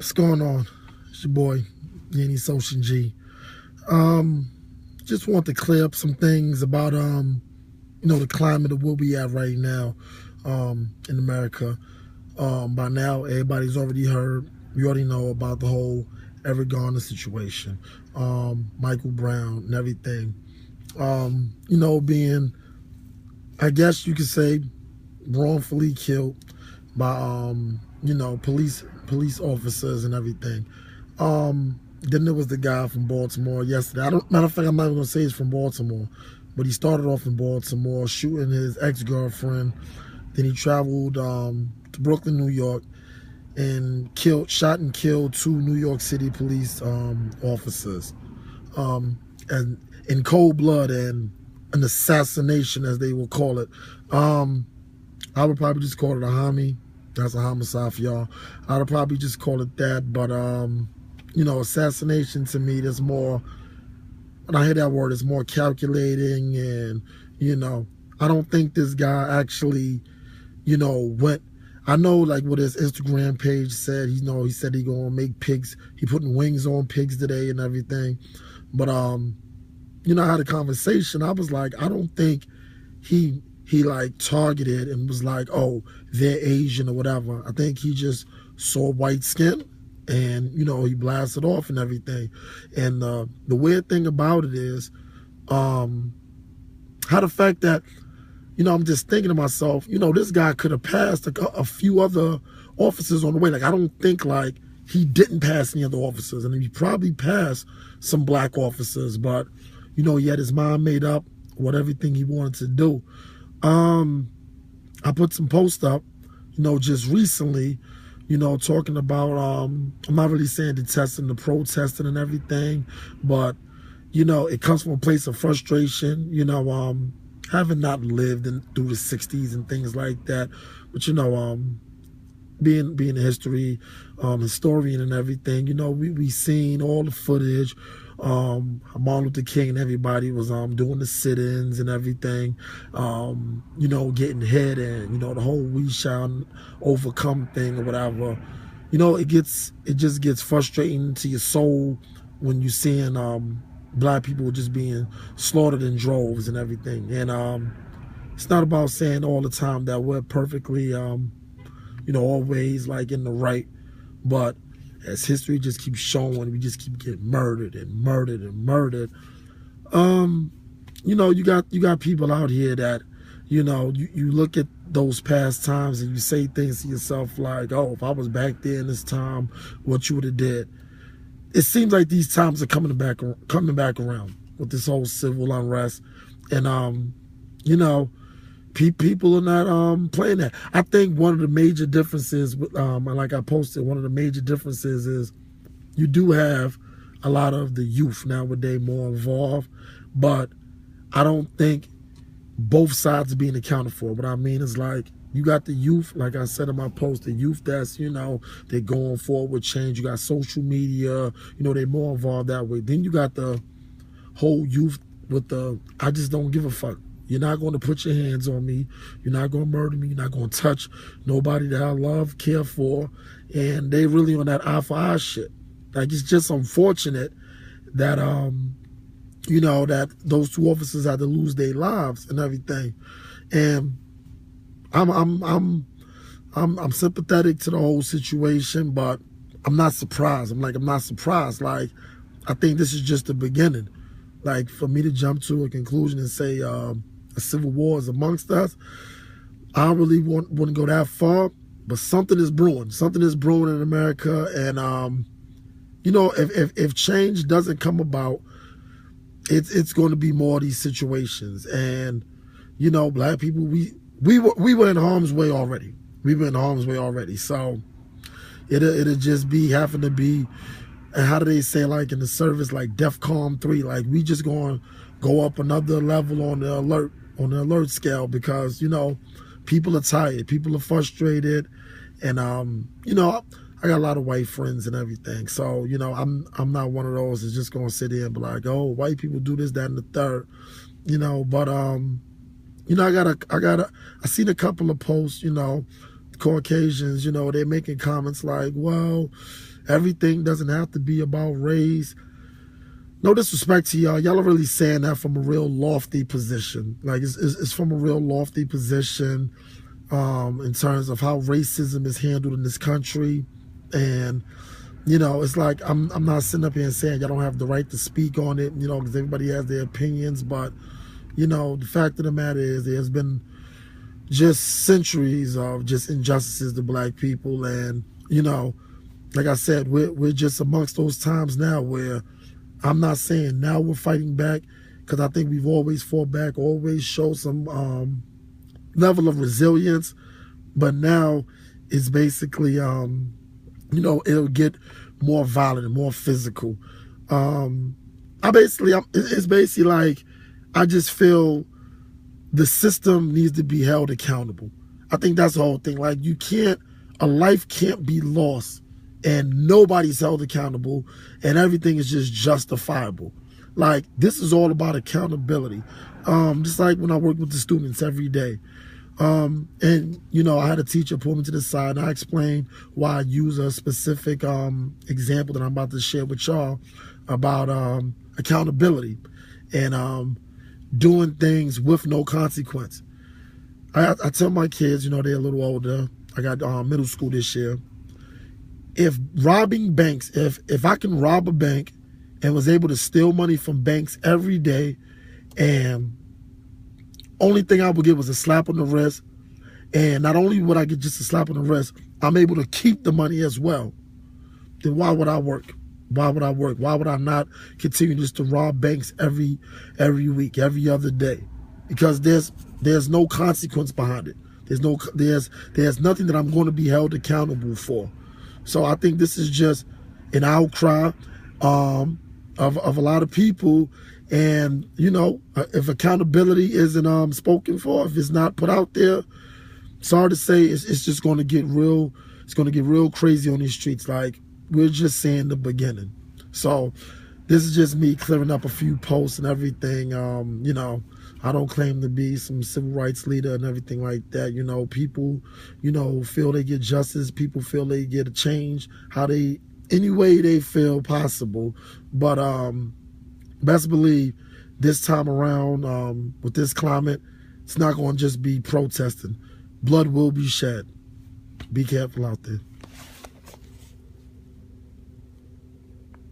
What's going on? It's your boy, Yanni Social G. Just want to clear up some things about the climate of where we at right now, in America. By now everybody's already heard. We already know about the whole Eric Garner situation, Michael Brown and everything. Being, I guess you could say, wrongfully killed by police officers and everything. Then there was the guy from Baltimore yesterday. Matter of fact, I'm not even gonna say he's from Baltimore, but he started off in Baltimore shooting his ex-girlfriend. Then he traveled to Brooklyn, New York, and shot and killed two New York City police officers, and in cold blood, and an assassination, as they will call it. I would probably just call it a homie. That's a homicide for y'all. I would probably just call it that. But assassination to me, there's more. When I hear that word, it's more calculating, and I don't think this guy actually, went. I know, like what his Instagram page said. He said he gonna make pigs. He putting wings on pigs today and everything. But I had a conversation. I was like, I don't think he like targeted and was like, oh, they're Asian or whatever. I think he just saw white skin, and he blasted off and everything. And the weird thing about it is how the fact that I'm just thinking to myself, this guy could have passed a few other officers on the way. Like, I don't think like he didn't pass any other officers, and he probably passed some black officers, but he had his mind made up what everything he wanted to do. I put some posts up, just recently, talking about, I'm not really saying detesting the protesting and everything, but, it comes from a place of frustration, having not lived through the 60s and things like that, but, being a historian and everything, we seen all the footage. Martin Luther King and everybody was doing the sit-ins and everything, getting hit, and the whole "we shall overcome" thing or whatever. It just gets frustrating to your soul when you're seeing black people just being slaughtered in droves and everything. And it's not about saying all the time that we're perfectly always like in the right, but as history just keeps showing, we just keep getting murdered and murdered and murdered. You got people out here that, you look at those past times and you say things to yourself like, oh, if I was back there in this time, what you would have did. It seems like these times are coming back around with this whole civil unrest, and people are not playing that. I think one of the major differences, like I posted, one of the major differences is you do have a lot of the youth nowadays more involved, but I don't think both sides are being accounted for. What I mean is, like, you got the youth, like I said in my post, the youth that's, they're going forward with change. You got social media, they're more involved that way. Then you got the whole youth with the, I just don't give a fuck. You're not going to put your hands on me. You're not going to murder me. You're not going to touch nobody that I love, care for. And they really on that eye for eye shit. Like, it's just unfortunate that, that those two officers had to lose their lives and everything. And I'm sympathetic to the whole situation, but I'm not surprised. I'm not surprised. Like, I think this is just the beginning. Like, for me to jump to a conclusion and say a civil war is amongst us, I really wouldn't go that far. But something is brewing. Something is brewing in America, and if change doesn't come about, it's going to be more of these situations. And black people, we were in harm's way already. We were in harm's way already. So it'll just be having to be. And how do they say, like in the service, like DEFCON 3, like we just going to go up another level on the alert scale, because people are tired, people are frustrated, and I got a lot of white friends and everything, so I'm not one of those that's just going to sit here and be like, oh, white people do this, that, and the third, but I seen a couple of posts, Caucasians, they're making comments like, well, Everything doesn't have to be about race. No disrespect to y'all. Y'all are really saying that from a real lofty position. Like, it's from a real lofty position in terms of how racism is handled in this country. And, you know, it's like I'm not sitting up here and saying y'all don't have the right to speak on it, you know, because everybody has their opinions. But, you know, the fact of the matter is there's been just centuries of just injustices to black people. And, you know, like I said, we're just amongst those times now where I'm not saying now we're fighting back, because I think we've always fought back, always showed some level of resilience. But now it's basically, you know, it'll get more violent and more physical. It's basically like, I just feel the system needs to be held accountable. I think that's the whole thing. Like, a life can't be lost and nobody's held accountable and everything is just justifiable. Like, this is all about accountability. Just like when I work with the students every day. And, you know, I had a teacher pull me to the side and I explained why I use a specific example that I'm about to share with y'all about accountability and doing things with no consequence. I tell my kids, you know, they're a little older. I got middle school this year. If robbing banks, if I can rob a bank and was able to steal money from banks every day, and only thing I would get was a slap on the wrist, and not only would I get just a slap on the wrist, I'm able to keep the money as well, then why would I work? Why would I work? Why would I not continue just to rob banks every week, every other day? Because there's no consequence behind it. There's nothing that I'm going to be held accountable for. So I think this is just an outcry of a lot of people. And, you know, if accountability isn't spoken for, if it's not put out there, sorry to say, it's just going to get real. It's going to get real crazy on these streets. Like, we're just saying the beginning. So this is just me clearing up a few posts and everything. You know, I don't claim to be some civil rights leader and everything like that. You know, people, you know, feel they get justice. People feel they get a change any way they feel possible. But best believe this time around, with this climate, it's not going to just be protesting. Blood will be shed. Be careful out there.